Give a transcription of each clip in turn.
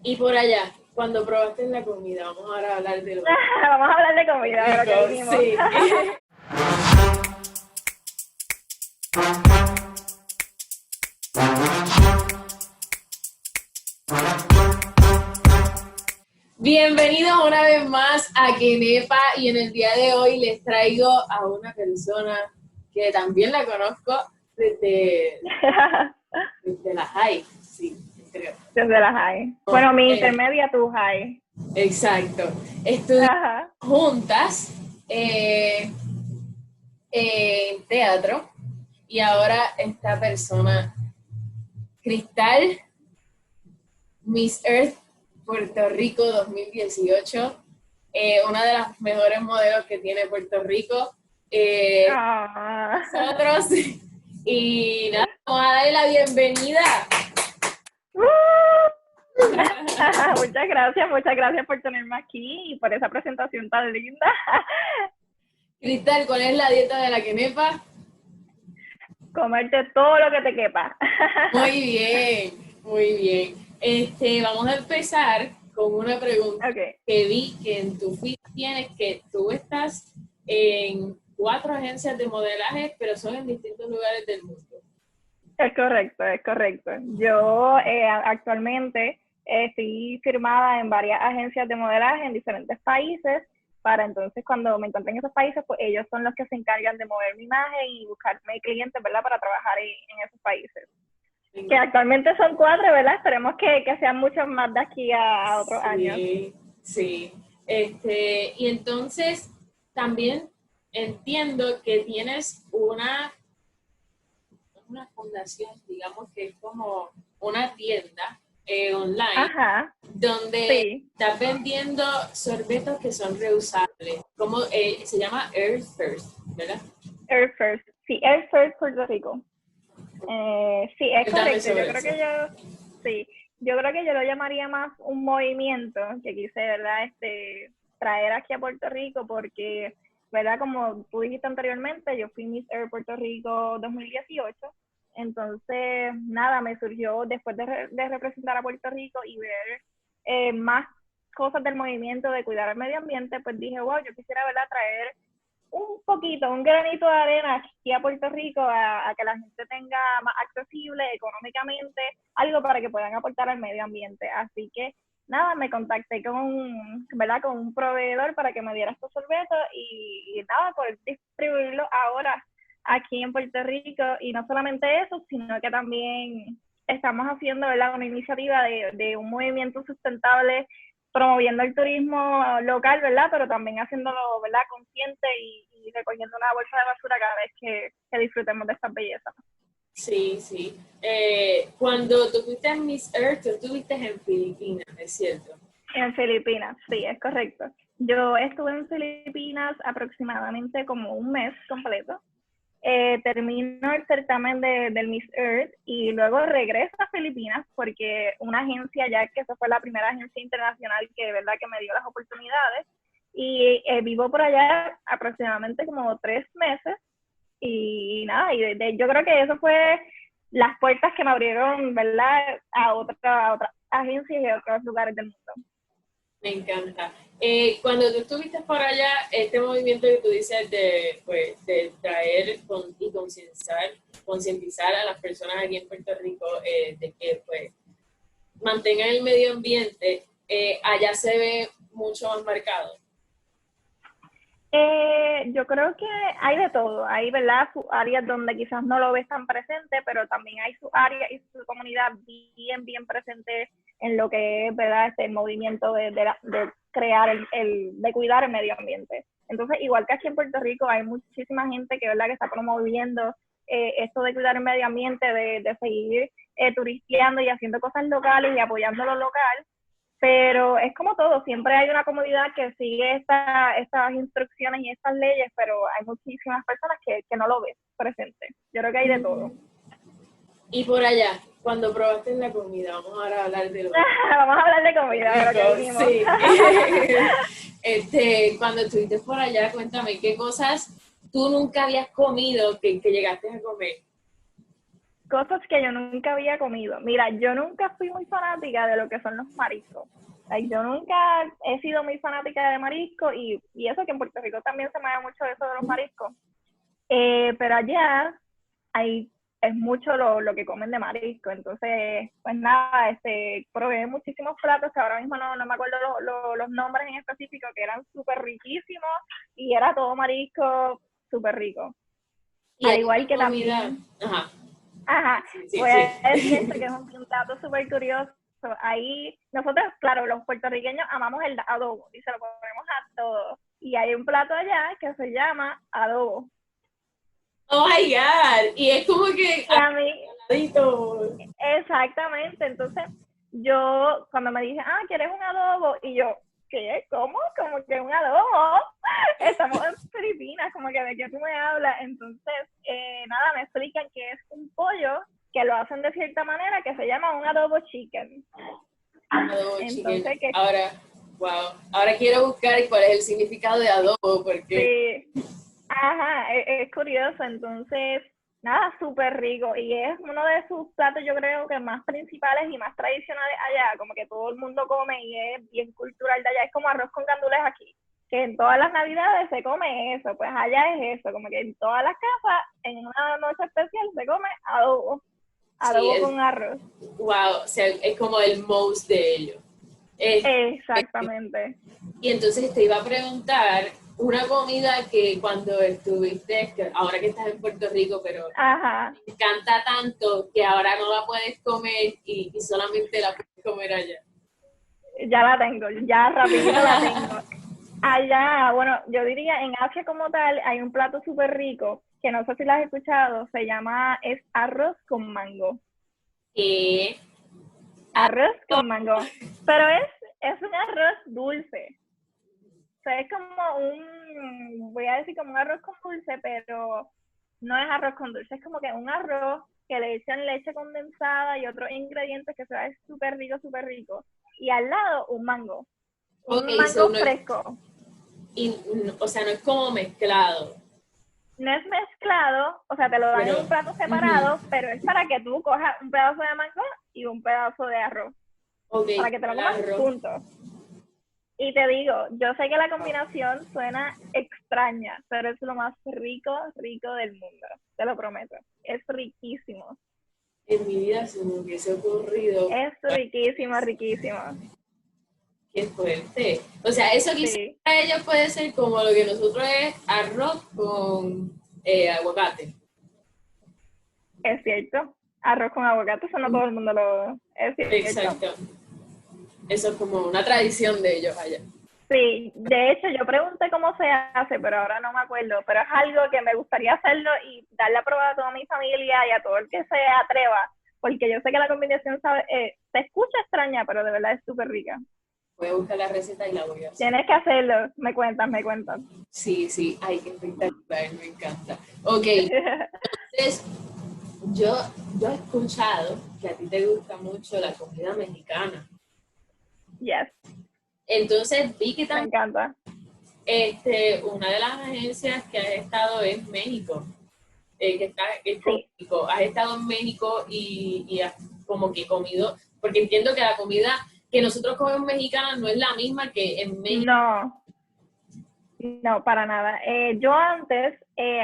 Y por allá, cuando probaste la comida, vamos ahora a hablar de lo Vamos a hablar de comida, de lo que rico, dijimos. sí. Bienvenidos una vez más a Kenepa y en el día de hoy les traigo a una persona que también la conozco desde la high, sí, creo. Desde la high. Bueno, mi intermedia, tu high. Exacto. Estudiamos Ajá. juntas en teatro y ahora esta persona, Cristal, Miss Earth Puerto Rico 2018, una de las mejores modelos que tiene Puerto Rico. Ah. Nosotros, y nada, vamos a darle la bienvenida. Muchas gracias por tenerme aquí y por esa presentación tan linda. Cristal, ¿cuál es la dieta de la Kenepa? Comerte todo lo que te quepa. Muy bien, muy bien. Vamos a empezar con una pregunta Okay. que vi que en tu feed tienes, que tú estás en 4 agencias de modelaje, pero son en distintos lugares del mundo. Es correcto, es correcto. Yo actualmente estoy firmada en varias agencias de modelaje en diferentes países, para entonces cuando me encuentren en esos países, pues ellos son los que se encargan de mover mi imagen y buscarme clientes, ¿verdad? Para trabajar en esos países. Que actualmente son 4, ¿verdad? Esperemos que sean muchos más de aquí a otros años. Sí. Y entonces también entiendo que tienes una fundación, digamos que es como una tienda online, Ajá, donde sí. estás vendiendo sorbetos que son reusables. Como se llama Earth First, ¿verdad? Air First. Sí, Air First Puerto Rico. Sí, es Cuéntame correcto. sobre eso. Sí, yo creo que yo lo llamaría más un movimiento que quise, ¿verdad? Traer aquí a Puerto Rico porque, ¿verdad? Como tú dijiste anteriormente, yo fui Miss Air Puerto Rico 2018. Entonces, nada, me surgió después de representar a Puerto Rico y ver más cosas del movimiento de cuidar el medio ambiente, pues dije, wow, yo quisiera, ¿verdad? Traer un poquito, un granito de arena aquí a Puerto Rico a que la gente tenga más accesible económicamente algo para que puedan aportar al medio ambiente. Así que nada, me contacté ¿verdad? Con un proveedor para que me diera estos sorbetos y nada, poder distribuirlo ahora aquí en Puerto Rico. Y no solamente eso, sino que también estamos haciendo, ¿verdad? Una iniciativa de un movimiento sustentable promoviendo el turismo local, ¿verdad? Pero también haciéndolo, ¿verdad? Consciente y recogiendo una bolsa de basura cada vez que disfrutemos de estas bellezas. Sí. Cuando tú fuiste en Miss Earth, tú estuviste en Filipinas, ¿es cierto? En Filipinas, sí, es correcto. Yo estuve en Filipinas aproximadamente como un mes completo. Termino el certamen del Miss Earth y luego regreso a Filipinas porque una agencia, ya que esa fue la primera agencia internacional que, ¿verdad? Que me dio las oportunidades, y vivo por allá aproximadamente como 3 meses y nada, yo creo que eso fue las puertas que me abrieron, ¿verdad? A otras agencias y a otros lugares del mundo. Me encanta. Cuando tú estuviste por allá, este movimiento que tú dices de traer y concientizar a las personas aquí en Puerto Rico de que pues mantengan el medio ambiente, allá se ve mucho más marcado. Yo creo que hay de todo. Hay, ¿verdad? Sus áreas donde quizás no lo ves tan presente, pero también hay su área y su comunidad bien presente en lo que es, ¿verdad? El movimiento de crear, de cuidar el medio ambiente. Entonces, igual que aquí en Puerto Rico, hay muchísima gente que, ¿verdad? Que está promoviendo esto de cuidar el medio ambiente, de seguir turisteando y haciendo cosas locales y apoyando lo local. Pero es como todo, siempre hay una comunidad que sigue estas instrucciones y estas leyes, pero hay muchísimas personas que no lo ven presente. Yo creo que hay de todo. Y por allá, cuando probaste la comida, vamos ahora a hablar de lo Vamos a hablar de comida, de lo que rico, dijimos. sí. Cuando estuviste por allá, cuéntame, ¿qué cosas tú nunca habías comido que llegaste a comer? cosas que yo nunca había comido. Mira, yo nunca fui muy fanática de lo que son los mariscos. Like, yo nunca he sido muy fanática de marisco y eso que en Puerto Rico también se me da mucho eso de los mariscos. Pero allá es mucho lo que comen de marisco. Entonces, pues nada, probé muchísimos platos que ahora mismo no me acuerdo los nombres en específico, que eran súper riquísimos y era todo marisco súper rico. Y al igual que comida, también... Ajá, voy a decir que es un plato súper curioso. Ahí, nosotros, claro, los puertorriqueños amamos el adobo y se lo ponemos a todos. Y hay un plato allá que se llama adobo. Oh my God, y es como que... Y a mí, exactamente, entonces yo, cuando me dije, ¿quieres un adobo? Y yo, ¿qué? ¿Cómo? Como que un adobo. Estamos en Filipinas, como que de qué tú me hablas. Entonces, nada, me explican que es un pollo que lo hacen de cierta manera que se llama un adobo chicken. Adobo chicken. Ahora, wow. Ahora quiero buscar cuál es el significado de adobo, porque... Sí. Ajá, es curioso. Entonces, nada, súper rico. Y es uno de sus platos, yo creo que más principales y más tradicionales allá. Como que todo el mundo come y es bien cultural de allá. Es como arroz con gandules aquí, que en todas las navidades se come eso. Pues allá es eso, como que en todas las casas, en una noche especial, se come adobo. Adobo sí, con arroz. Wow, o sea, es como el most de ellos. Exactamente. Y entonces te iba a preguntar una comida que cuando estuviste, ahora que estás en Puerto Rico, pero Ajá. te encanta tanto que ahora no la puedes comer y solamente la puedes comer allá. Ya la tengo, ya rapidito la tengo. Allá, bueno, yo diría en Asia como tal, hay un plato súper rico, que no sé si lo has escuchado, es arroz con mango. Arroz con mango. Pero es un arroz dulce. O sea, es como voy a decir como un arroz con dulce, pero no es arroz con dulce, es como que un arroz que le echan leche condensada y otros ingredientes que sabe súper rico, súper rico. Y al lado, un mango. Un mango fresco. O sea, no es como mezclado. No es mezclado, o sea, te lo dan en un plato separado, pero es para que tú cojas un pedazo de mango y un pedazo de arroz. Para que te lo comas juntos. Y te digo, yo sé que la combinación suena extraña, pero es lo más rico del mundo, te lo prometo. Es riquísimo. En mi vida se me hubiese ocurrido. Es riquísimo, riquísimo. Qué fuerte. O sea, eso quizás para ellos puede ser como lo que nosotros es arroz con aguacate. Es cierto. Arroz con aguacate, eso no todo el mundo lo... Es cierto. Exacto. Eso es como una tradición de ellos allá. Sí, de hecho yo pregunté cómo se hace, pero ahora no me acuerdo, pero es algo que me gustaría hacerlo y darle a probar a toda mi familia y a todo el que se atreva, porque yo sé que la combinación se escucha extraña, pero de verdad es súper rica. Voy a buscar la receta y la voy a hacer. Tienes que hacerlo, me cuentas. Sí, ay, qué espectacular, me encanta. Ok, entonces yo he escuchado que a ti te gusta mucho la comida mexicana. Yes. Entonces vi que también me encanta. Una de las agencias que has estado es México, que es sí. México. Has estado en México y has como que comido, porque entiendo que la comida que nosotros comemos mexicana no es la misma que en México. No, para nada. Yo antes,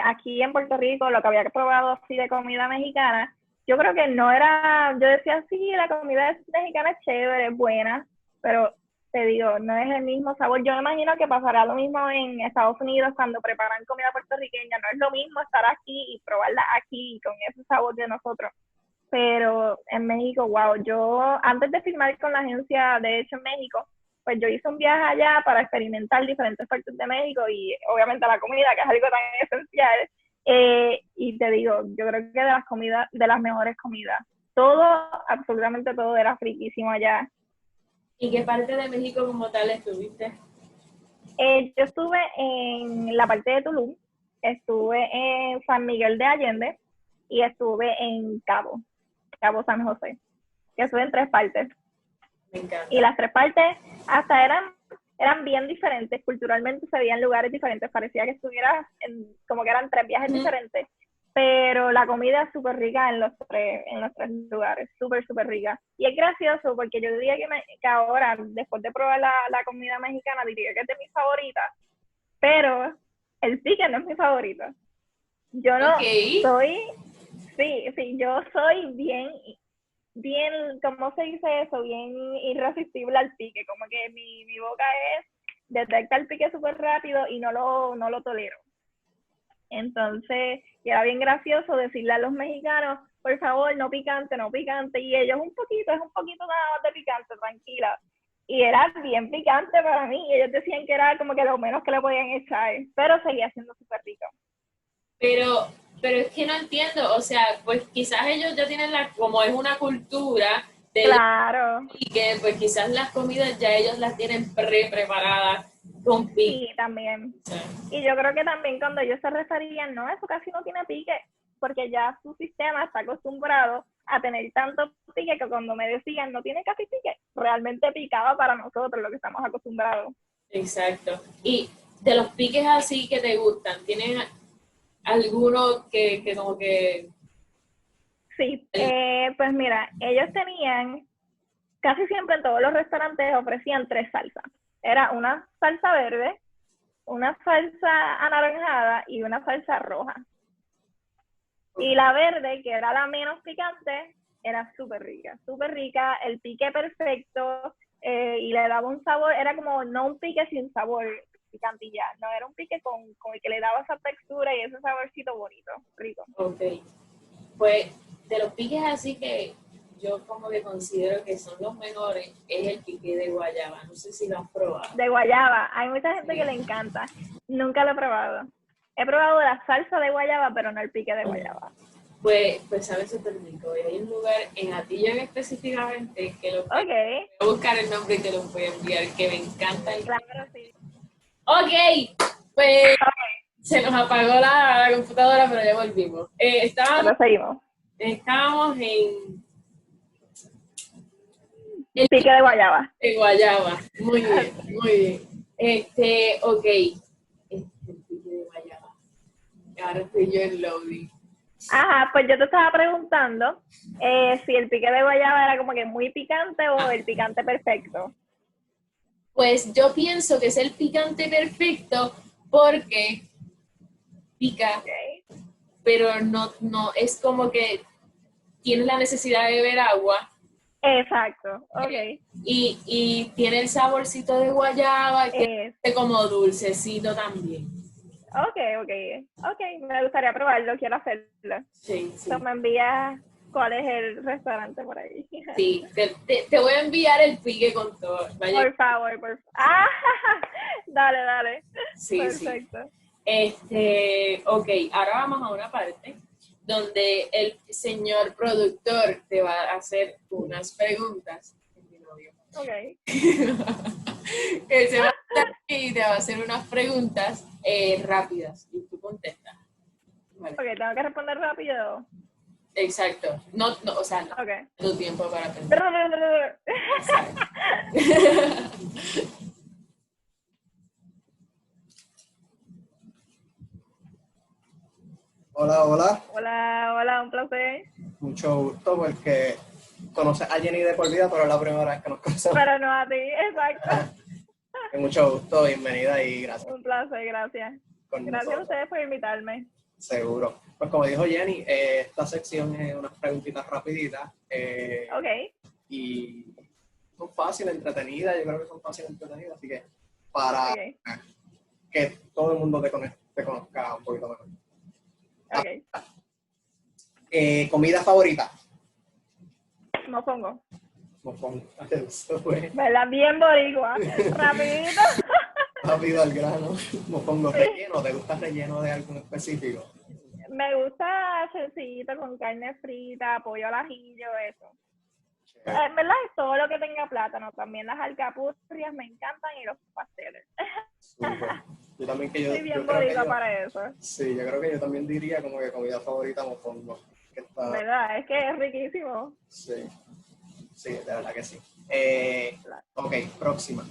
aquí en Puerto Rico, lo que había probado así de comida mexicana, yo creo que no era, yo decía, sí, la comida mexicana es chévere, es buena, pero te digo, no es el mismo sabor. Yo me imagino que pasará lo mismo en Estados Unidos cuando preparan comida puertorriqueña. No es lo mismo estar aquí y probarla aquí con ese sabor de nosotros. Pero en México, wow, yo antes de firmar con la agencia, de hecho en México, pues yo hice un viaje allá para experimentar diferentes partes de México y obviamente la comida, que es algo tan esencial. Y te digo, yo creo que de las mejores comidas. Todo, absolutamente todo era riquísimo allá. ¿Y qué parte de México como tal estuviste? Yo estuve en la parte de Tulum, estuve en San Miguel de Allende y estuve en Cabo San José, que estuve en 3 partes. Me encanta. Y las 3 partes hasta eran bien diferentes, culturalmente se veían lugares diferentes, parecía que estuvieras como que eran 3 viajes diferentes, pero la comida es súper rica en los tres lugares, súper, súper rica. Y es gracioso porque yo diría que ahora, después de probar la comida mexicana, diría que es de mis favoritas, pero el pique no es mi favorito. Yo no soy, sí, yo soy bien, ¿cómo se dice eso? Bien irresistible al pique, como que mi boca detecta el pique súper rápido y no lo tolero. Entonces, y era bien gracioso decirle a los mexicanos, por favor, no picante, no picante, y ellos es un poquito nada más de picante, tranquila. Y era bien picante para mí, y ellos decían que era como que lo menos que le podían echar, pero seguía siendo súper rico. Pero es que no entiendo, o sea, pues quizás ellos ya tienen como es una cultura del Claro. pique, pues quizás las comidas ya ellos las tienen preparadas con pique. Sí, también. Y yo creo que también cuando ellos se referían, no, eso casi no tiene pique, porque ya su sistema está acostumbrado a tener tanto pique que cuando me decían no tiene casi pique, realmente picaba para nosotros lo que estamos acostumbrados. Exacto. Y de los piques así que te gustan, ¿tienen alguno que como que... Sí, pues mira, ellos tenían, casi siempre en todos los restaurantes ofrecían 3 salsas. Era una salsa verde, una salsa anaranjada y una salsa roja. Y la verde, que era la menos picante, era súper rica, el pique perfecto, y le daba un sabor, era como no un pique sin sabor, picantilla, no, era un pique con el que le daba esa textura y ese saborcito bonito, rico. Ok, pues de los piques así que yo como que considero que son los mejores, es el pique de guayaba, no sé si lo has probado. De guayaba, hay mucha gente que le encanta, nunca lo he probado. He probado la salsa de guayaba, pero no el pique de guayaba. Pues sabes súper rico. Y hay un lugar en Atillo específicamente que lo voy a buscar el nombre y te lo voy a enviar, que me encanta. Claro, sí. Ok, pues se nos apagó la computadora, pero ya volvimos. Estábamos en el pique de guayaba. De guayaba. Muy bien, muy bien. Ok. El pique de guayaba. Ahora estoy yo en loading. Ajá, pues yo te estaba preguntando si el pique de guayaba era como que muy picante o el picante perfecto. Pues yo pienso que es el picante perfecto porque pica, pero no es como que tienes la necesidad de beber agua. Exacto, ok. Y tiene el saborcito de guayaba, que es como dulcecito también. Ok, me gustaría probarlo, quiero hacerlo. Sí. Entonces me envías cuál es el restaurante por ahí. Sí, te voy a enviar el pique con todo. Vaya. Por favor. Ah, dale. Sí, perfecto. Ok, ahora vamos a una parte donde el señor productor te va a hacer unas preguntas. Mi novio. Ok. Él se va a estar aquí y te va a hacer unas preguntas rápidas y tú contestas. Vale. Ok, tengo que responder rápido. Exacto. No, o sea, no. Okay. Tu tiempo para pensar. Hola, un placer. Mucho gusto porque conoces a Jenny de por vida, pero es la primera vez que nos conocemos. Pero no a ti, exacto. Mucho gusto, bienvenida y gracias. Un placer, gracias. Gracias a ustedes por invitarme. Seguro. Pues como dijo Jenny, esta sección es unas preguntitas rapiditas. Y son fáciles, entretenidas, yo creo que son fáciles, entretenidas, así que para que todo el mundo te conozca un poquito mejor. ¿Comida favorita? Mofongo. Eso fue. ¿Verdad? Bien boricua. Rapidito. Rápido al grano. Mofongo. ¿Relleno? ¿Te gusta relleno de algo específico? Me gusta sencillito con carne frita, pollo al ajillo, eso. En verdad es todo lo que tenga plátano. También las alcapurrias me encantan y los pasteles. Yo también Soy bien boricua para eso. Sí, yo creo que yo también diría como que comida favorita mofongo. ¿Verdad? Es que es riquísimo. Sí, de verdad que sí. Ok, próxima.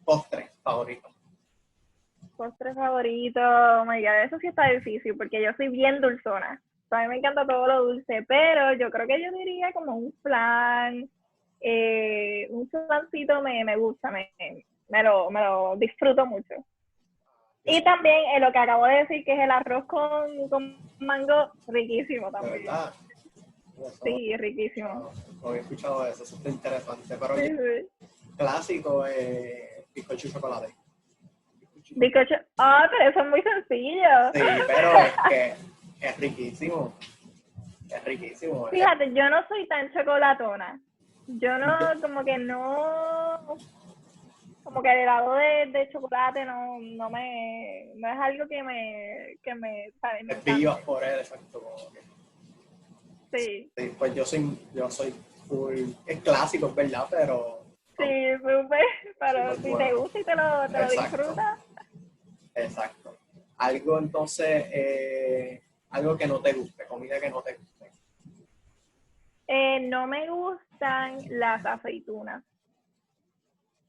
Postre favorito. Postre favorito, oh my God, eso sí está difícil porque yo soy bien dulzona. gusta, a mí me encanta todo lo dulce, pero yo creo que yo diría como un flan, un flancito me gusta, me lo disfruto mucho. Y también lo que acabo de decir, que es el arroz con mango, riquísimo ¿De también. verdad? Sí, riquísimo. No había escuchado eso está interesante. Pero Sí, sí. clásico, bizcocho y chocolate. Bizcocho. Ah, pero eso es muy sencillo. Sí, pero es que es riquísimo. Es riquísimo. Fíjate, yo no soy tan chocolatona. Yo no, como que no, como que el helado de chocolate no es algo ¿sabes? Me Te vivas encante. por él, exacto. Como que, Sí, sí, pues yo soy full, es clásico, es verdad, pero sí, súper, pero súper si te bueno. gusta y te lo Exacto, disfrutas. exacto. Algo entonces, algo que no te guste, comida que no te guste. No me gustan las aceitunas.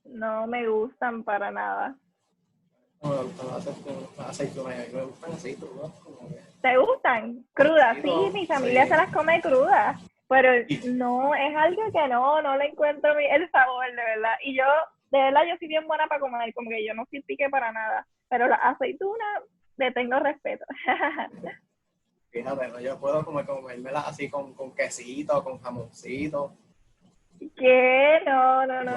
No me gustan para nada. No me gustan las aceitunas, a mí me gustan aceitunas, como que ¿Te gustan? Crudas, sí, mi familia sí. se las come crudas, pero Y no, es algo que no le encuentro el sabor, de verdad. Y yo, de verdad, yo soy bien buena para comer, como que yo no soy pique para nada, pero las aceitunas le tengo respeto. fíjate, ¿no? Yo puedo comérmelas así con quesito, con jamoncito. ¿Qué? No. Bueno,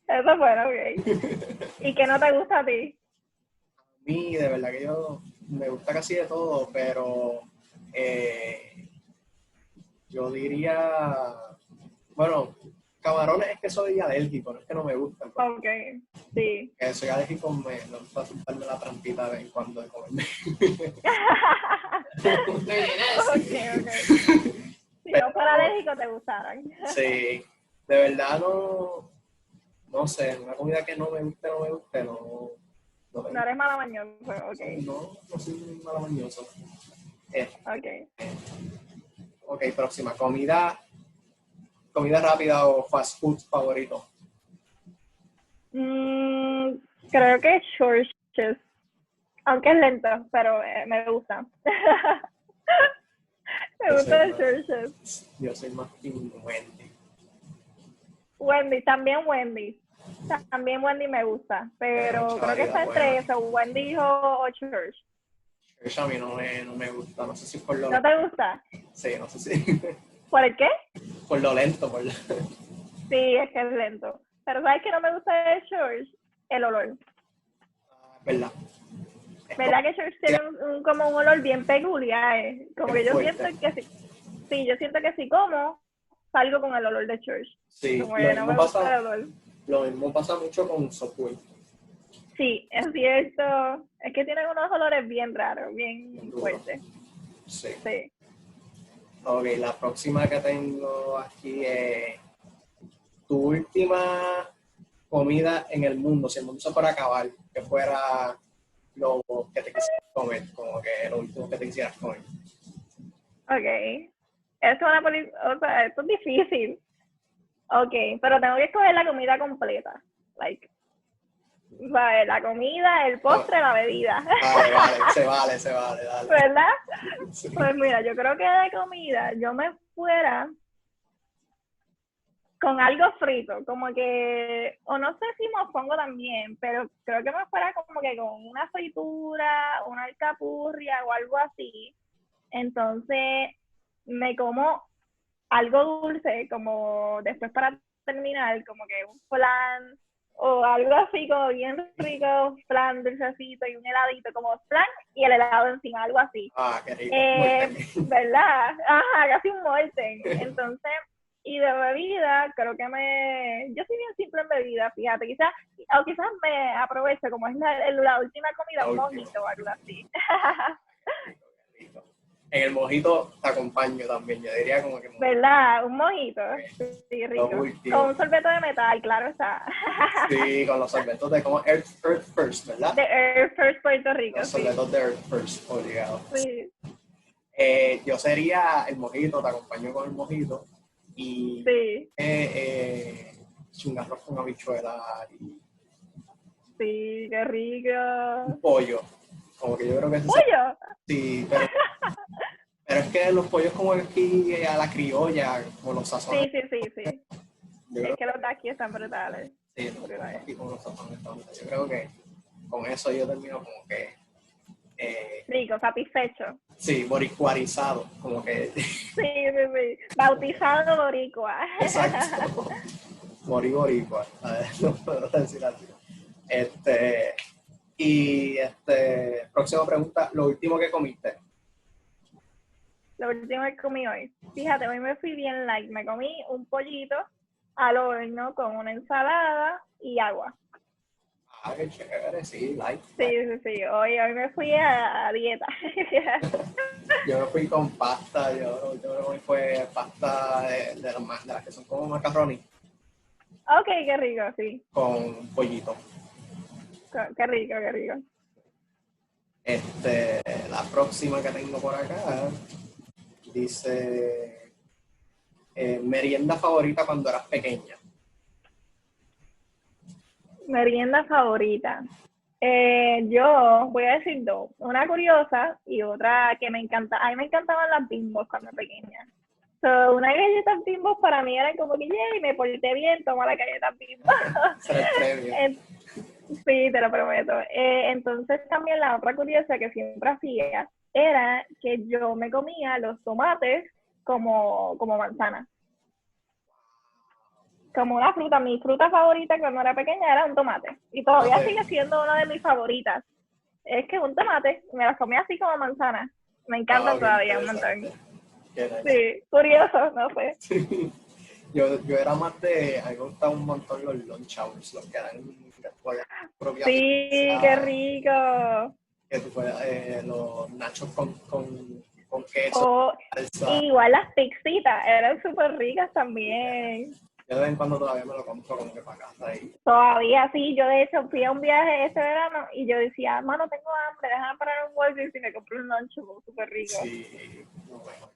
Eso es bueno, ok. ¿Y qué no te gusta a ti? a mí, de verdad que yo me gusta casi de todo, pero yo diría, bueno, camarones es que soy alérgico, no es que no me gustan, porque Ok, sí. soy alérgico, me gusta soltarme la trampita de vez en cuando de comerme. Ok. Si no fuera Pero alérgico, te gustaran. sí, de verdad no sé, una comida que no me guste, no No eres malamañoso, ok. no soy muy malamañoso. Ok. Ok, próxima, comida rápida o fast food favorito. Creo que Churches, aunque es lento, pero me gusta. Me gusta el Churches. Yo soy más team Wendy. Wendy, también Wendy. También Wendy me gusta, pero creo que Válida, está buena. entre eso, Wendy o Church. Eso a mí no me gusta, no sé si por lo ¿No te gusta? sí, no sé si ¿Por el qué? por lo lento, Sí, es que es lento. Pero ¿sabes qué no me gusta de Church? El olor. verdad. ¿Verdad que Church tiene como un olor bien peculiar? Como que Es yo siento fuerte. que sí, yo siento que si como, salgo con el olor de Church. Sí, Como que no me gusta el olor. lo mismo pasa mucho con Subway. Sí, es cierto. Es que tienen unos olores bien raros, bien Duro. fuertes. Sí. Sí. Ok, la próxima que tengo aquí es tu última comida en el mundo, si el mundo se fuera a acabar, que fuera lo que te quisieras comer, como que lo último que te quisieras comer. Ok. O sea, esto es difícil. Ok, pero tengo que escoger la comida completa. Like, vale, la comida, el postre, la bebida. Vale, se vale, dale. ¿Verdad? Sí. Pues mira, yo creo que de comida yo me fuera con algo frito, como que, o no sé si mofongo también, pero creo que me fuera como que con una fritura, una alcapurria o algo así. Entonces me como algo dulce, como después para terminar, como que un flan o algo así como bien rico, flan dulcecito y un heladito, como flan y el helado encima, algo así. Ah, qué rico. ¿Verdad? Ajá, casi un molten. Entonces, y de bebida, creo que yo soy bien simple en bebida, fíjate, quizás me aprovecho, como es la última comida, un mojito o algo así. Rico. En el mojito te acompaño también, yo diría como que mojito. ¿Verdad? Un mojito. Sí, Lo rico. último. Con un sorbeto de metal, claro está. Sí, con los sorbetos de como Earth First, ¿verdad? De Air First Puerto Rico, Los sí. sorbetos de Earth First, obligado. Sí. Yo sería el mojito, te acompaño con el mojito. Y Sí. un arroz con habichuela y Sí, qué rico. un pollo. Como que yo creo que ese ¡Pollo! sí, Pero es que los pollos como aquí a la criolla, como los sazones. Sí. Yo Es creo que los de aquí están brutales. que sí, los pollos aquí como los sazones. Yo creo que con eso yo termino como que Rico, satisfecho. sí, boricuarizado, como que Sí. Bautizado boricua. exacto. Boricua, a ver, no puedo decir así. Próxima pregunta, lo último que comiste. Lo último que comí hoy. Fíjate, hoy me fui bien light. Me comí un pollito al horno con una ensalada y agua. Ah, qué chévere, sí, like. Sí. Hoy me fui a dieta. Yo me fui con pasta, lo último que comí fue pasta de las que son como macaroni Ok, qué rico, sí. con pollito. Qué rico. La próxima que tengo por acá dice merienda favorita cuando eras pequeña. Merienda favorita. Yo voy a decir dos. Una curiosa y otra que me encanta. A mí me encantaban las Bimbos cuando era pequeña. So, una galleta Bimbos para mí era como que, yay, me porté bien, toma la galleta Bimbos. Será el premio. Sí, te lo prometo. Entonces también la otra curiosa que siempre hacía era que yo me comía los tomates como manzana. Como una fruta. Mi fruta favorita cuando era pequeña era un tomate. Y todavía sigue siendo una de mis favoritas. Es que un tomate, me las comía así como manzana. Me encantan todavía un montón. Sí, curioso, no sé. Sí. Yo era más de, a mí me gustaban un montón los lunchhours, los que dan después propia Sí, pizza, qué rico. que tú puedas, los nachos con queso, Oh, salsa. igual las pizzitas eran súper ricas también. Yo de vez en cuando todavía me lo compro como que para casa y Todavía sí, yo de hecho fui a un viaje este verano y yo decía, mano, tengo hambre, déjame parar un Walgreens y me compré un lunchable súper rico. sí, muy bueno.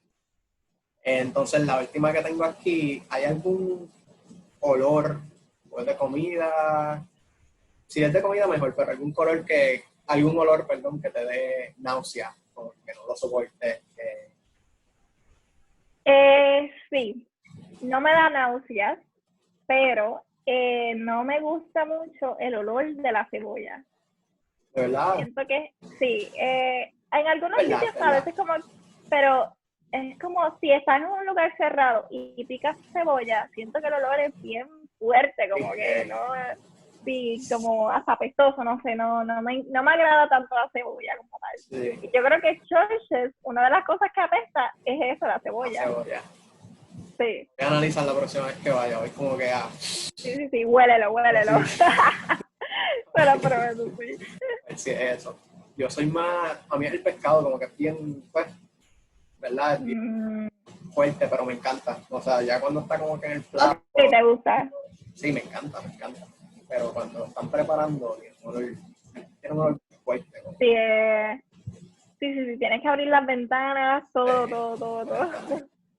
Entonces la última que tengo aquí, ¿hay algún olor o de comida? Si es de comida mejor, pero algún olor, perdón, que te dé náusea o que no lo soportes. Sí, no me da náuseas, pero no me gusta mucho el olor de la cebolla. ¿De verdad? Siento que sí, en algunos ¿Verdad? sitios a ¿Verdad? veces como, pero es como si estás en un lugar cerrado y picas cebolla, siento que el olor es bien fuerte, como que no, sí, como hasta apestoso, no sé, no me agrada tanto la cebolla como tal. Sí, Y yo creo que Churches, una de las cosas que apesta es eso, la cebolla. la cebolla. Sí, Voy a analizar la próxima vez que vaya, voy como que sí, huélelo. Sí. Te lo prometo, sí. Sí, eso. Yo soy más, a mí el pescado como que es bien, pues, ¿verdad? Es bien fuerte, pero me encanta. O sea, ya cuando está como que en el plato, Sí, te gusta. sí, me encanta. Pero cuando lo están preparando, tiene un olor fuerte. Como, Sí, sí, tienes que abrir las ventanas, todo.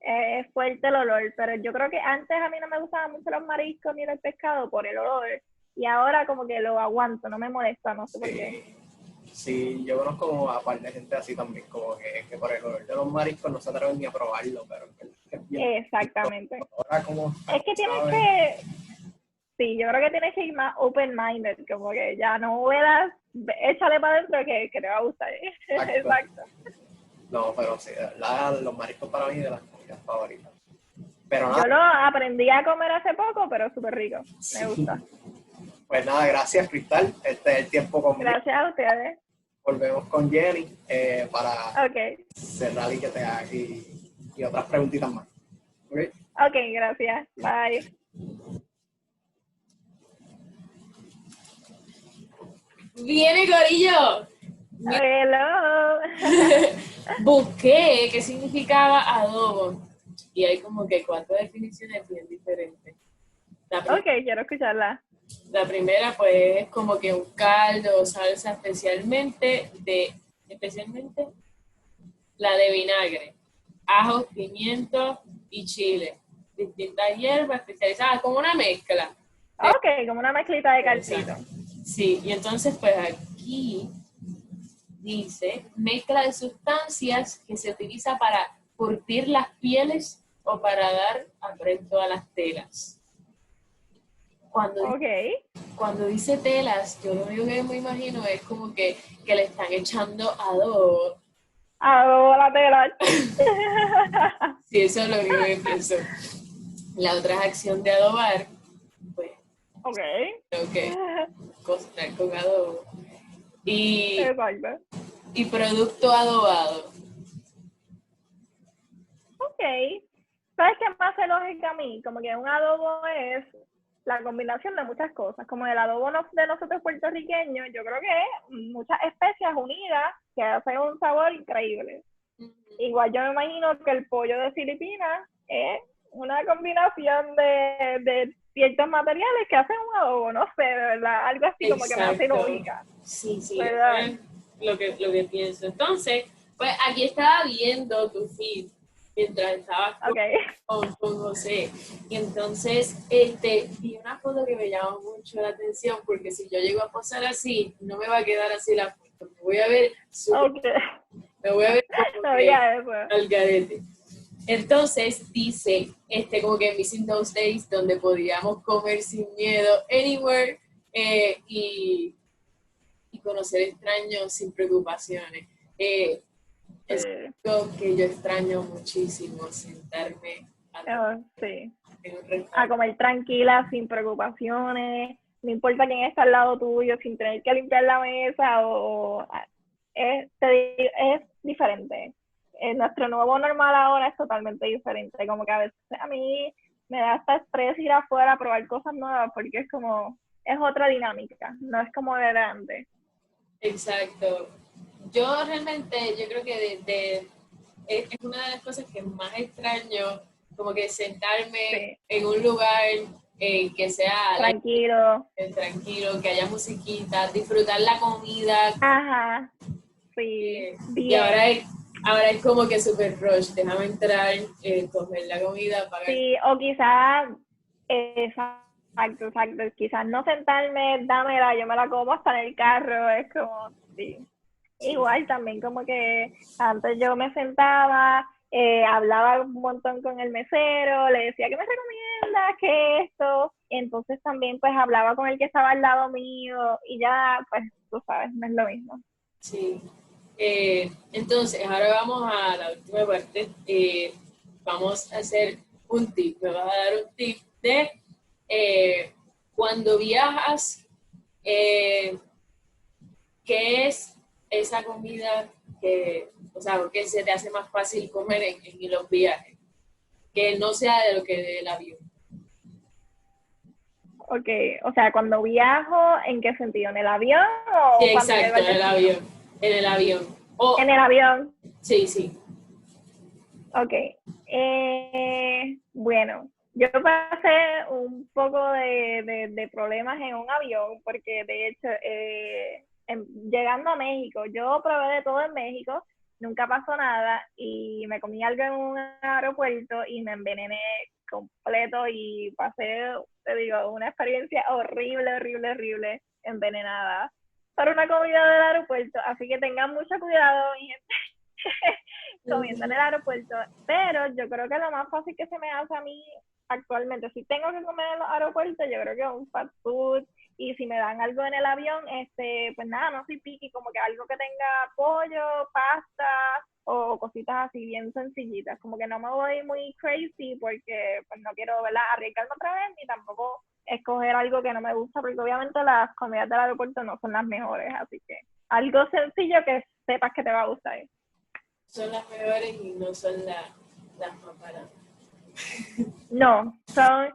Es fuerte el olor, pero yo creo que antes a mí no me gustaban mucho los mariscos ni el pescado por el olor, y ahora como que lo aguanto, no me molesta, no sé por qué. Sí, yo conozco como a par de gente así también, como que por el olor de los mariscos no se atreven ni a probarlo, pero es bien Exactamente. ahora como Es que tienes ¿sabes? que, sí, yo creo que tienes que ir más open-minded, como que ya no huelas, échale para adentro que te va a gustar. Exacto. No, pero sí, de verdad, los mariscos para mí de las comidas favoritas. Pero nada, Yo lo aprendí a comer hace poco, pero súper rico, sí. me gusta. Pues nada, gracias Cristal. Este es el tiempo conmigo. Gracias a ustedes. Volvemos con Jenny para Ok, cerrar y que te haga y otras preguntitas más. ¿Okay? ok, gracias. Bye. ¡Viene, Corillo! Hello. Busqué qué significaba adobo y hay como que 4 definiciones bien diferentes. Ok, quiero escucharla. La primera pues es como que un caldo o salsa especialmente la de vinagre, ajo, pimiento y chile, distintas hierbas especializadas, como una mezcla. Ok, como una mezclita de caldito. Sí, y entonces pues aquí dice mezcla de sustancias que se utiliza para curtir las pieles o para dar afrento a las telas. Cuando dice telas, yo lo único que me imagino es como que le están echando adobo. Adobo la tela. Sí, eso es lo único que pienso. La otra es acción de adobar, pues creo que cocinar con adobo. Y producto adobado. ¿Sabes qué me hace lógica a mí? Como que un adobo es la combinación de muchas cosas, como el adobo de nosotros puertorriqueños, yo creo que es muchas especias unidas que hacen un sabor increíble. Igual yo me imagino que el pollo de Filipinas es una combinación de ciertos materiales que hacen un adobo, no sé, de verdad, algo así. Exacto. Como que me hace lógica. Sí, es lo que pienso. Entonces, pues aquí estaba viendo tu feed mientras estabas con José. Y entonces vi una foto que me llamó mucho la atención, porque si yo llego a posar así, no me va a quedar así la foto. Me voy a ver me voy a ver como que al garete. Entonces dice, como que Missing Those Days, donde podíamos comer sin miedo, anywhere, y conocer extraños sin preocupaciones. Es algo que yo extraño muchísimo, sentarme a comer tranquila, sin preocupaciones, no importa quién está al lado tuyo, sin tener que limpiar la mesa, es diferente. Nuestro nuevo normal ahora es totalmente diferente, como que a veces a mí me da hasta estrés ir afuera a probar cosas nuevas, porque es otra dinámica, no es como de antes. Exacto. Yo creo que es una de las cosas que más extraño, como que sentarme en un lugar que sea tranquilo, que haya musiquita, disfrutar la comida. Ajá, sí. Y ahora es como que super rush, déjame entrar, coger la comida, pagar. Sí, o quizás, exacto, quizás no sentarme, dámela, yo me la como hasta en el carro, es como, sí. Igual también como que antes yo me sentaba, hablaba un montón con el mesero, le decía ¿qué me recomiendas? ¿Qué esto? Entonces también pues hablaba con el que estaba al lado mío y ya pues tú sabes, no es lo mismo. Sí. Entonces ahora vamos a la última parte. Vamos a hacer un tip, me vas a dar un tip de cuando viajas, ¿qué es esa comida que se te hace más fácil comer en los viajes? Que no sea de lo que del avión. O sea, cuando viajo, ¿en qué sentido? ¿En el avión o sí, exacto, en el avión. En el avión. En el avión. Sí. Bueno, yo pasé un poco de problemas en un avión porque de hecho llegando a México, yo probé de todo en México, nunca pasó nada y me comí algo en un aeropuerto y me envenené completo y pasé, te digo, una experiencia horrible, envenenada por una comida del aeropuerto, así que tengan mucho cuidado, mi gente. Comiendo en el aeropuerto, pero yo creo que lo más fácil que se me hace a mí actualmente, si tengo que comer en los aeropuertos, yo creo que un fast food, y si me dan algo en el avión, pues nada, no soy picky, como que algo que tenga pollo, pasta o cositas así bien sencillitas, como que no me voy muy crazy porque pues no quiero, ¿verdad?, arriesgarme otra vez ni tampoco escoger algo que no me gusta, porque obviamente las comidas del aeropuerto no son las mejores, así que algo sencillo que sepas que te va a gustar. Son las mejores y no son las más baratas. No son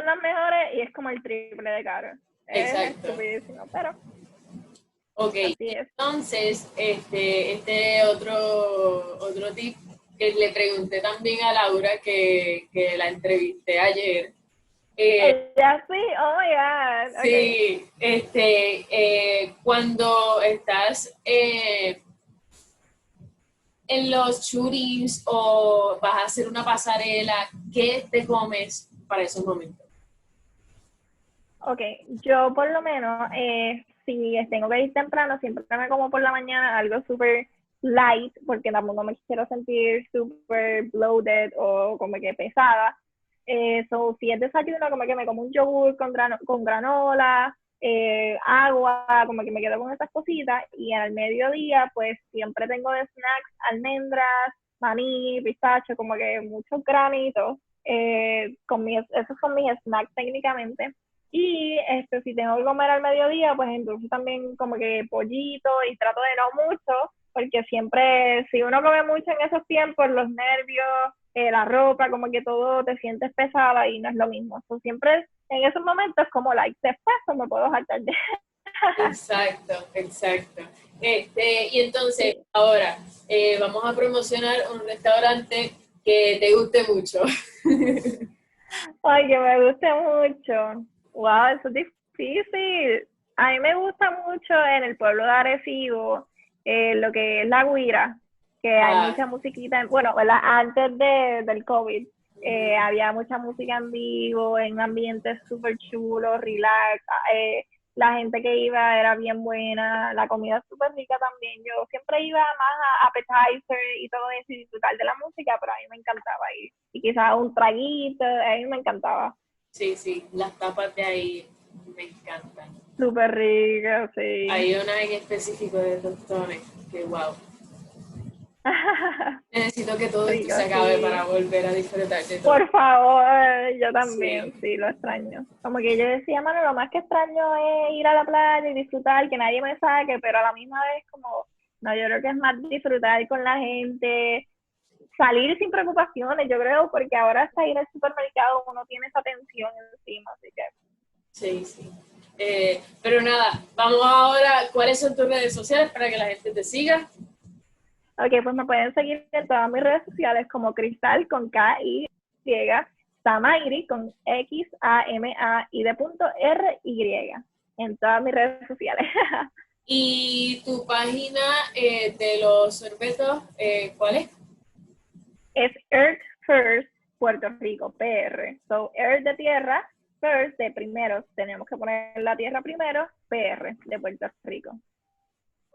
las mejores y es como el triple de caro. Exacto. Es estupidísimo, pero... Ok, entonces, otro tip que le pregunté también a Laura, que la entrevisté ayer. Ella sí, oh my God. Sí, cuando estás... en los shootings o vas a hacer una pasarela, ¿qué te comes para esos momentos? Yo por lo menos si tengo que ir temprano, siempre me como por la mañana algo súper light, porque tampoco me quiero sentir súper bloated o como que pesada. Si es desayuno, como que me como un yogur con granola, agua, como que me quedo con esas cositas. Y al mediodía, pues siempre tengo de snacks almendras, maní, pistacho, como que muchos granitos. Esos son mis snacks técnicamente. Y si tengo que comer al mediodía, pues entonces también como que pollito y trato de no mucho, porque siempre, si uno come mucho en esos tiempos, los nervios, la ropa, como que todo te sientes pesada y no es lo mismo. Siempre en esos momentos como like, después me puedo saltar de... Exacto, exacto. Y entonces, ahora, vamos a promocionar un restaurante que te guste mucho. Ay, que me guste mucho. Wow, eso es difícil. A mí me gusta mucho en el pueblo de Arecibo, lo que es la guira, que hay mucha musiquita, bueno, ¿verdad? Antes del COVID, había mucha música en vivo, en ambientes súper chulos, relax, la gente que iba era bien buena, la comida súper rica también. Yo siempre iba más a appetizer y todo eso y disfrutar de la música, pero a mí me encantaba ir. Y quizás un traguito, a mí me encantaba. Sí, sí, las tapas de ahí me encantan. Súper rica, sí. Hay una en específico de tostones, que wow. Necesito que todo esto Rico, se acabe sí. para volver a disfrutar de todo. Por favor, yo también, Sí. sí, lo extraño. Como que yo decía, mano, lo más que extraño es ir a la playa y disfrutar, que nadie me saque, pero a la misma vez como, no, yo creo que es más disfrutar con la gente, salir sin preocupaciones, yo creo, porque ahora hasta ir al supermercado uno tiene esa tensión encima, así que... Sí, sí. Pero nada, vamos ahora, ¿cuáles son tus redes sociales para que la gente te siga? Ok, pues me pueden seguir en todas mis redes sociales como Cristal con K-Y, Samairi con X-A-M-A y de punto R-Y en todas mis redes sociales. Y tu página de los sorbetos, ¿cuál es? Es Earth First Puerto Rico, PR. So, Earth de tierra, First de primero. Tenemos que poner la tierra primero, PR de Puerto Rico.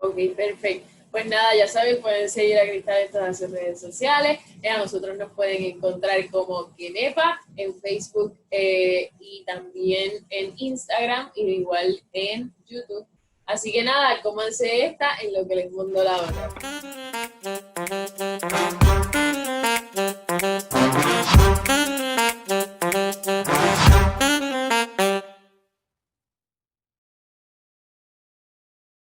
Ok, perfecto. Pues nada, ya saben, pueden seguir a Cristal en todas sus redes sociales. A nosotros nos pueden encontrar como Kenepa en Facebook y también en Instagram y igual en YouTube. Así que nada, cómanse esta en lo que les mando la hora.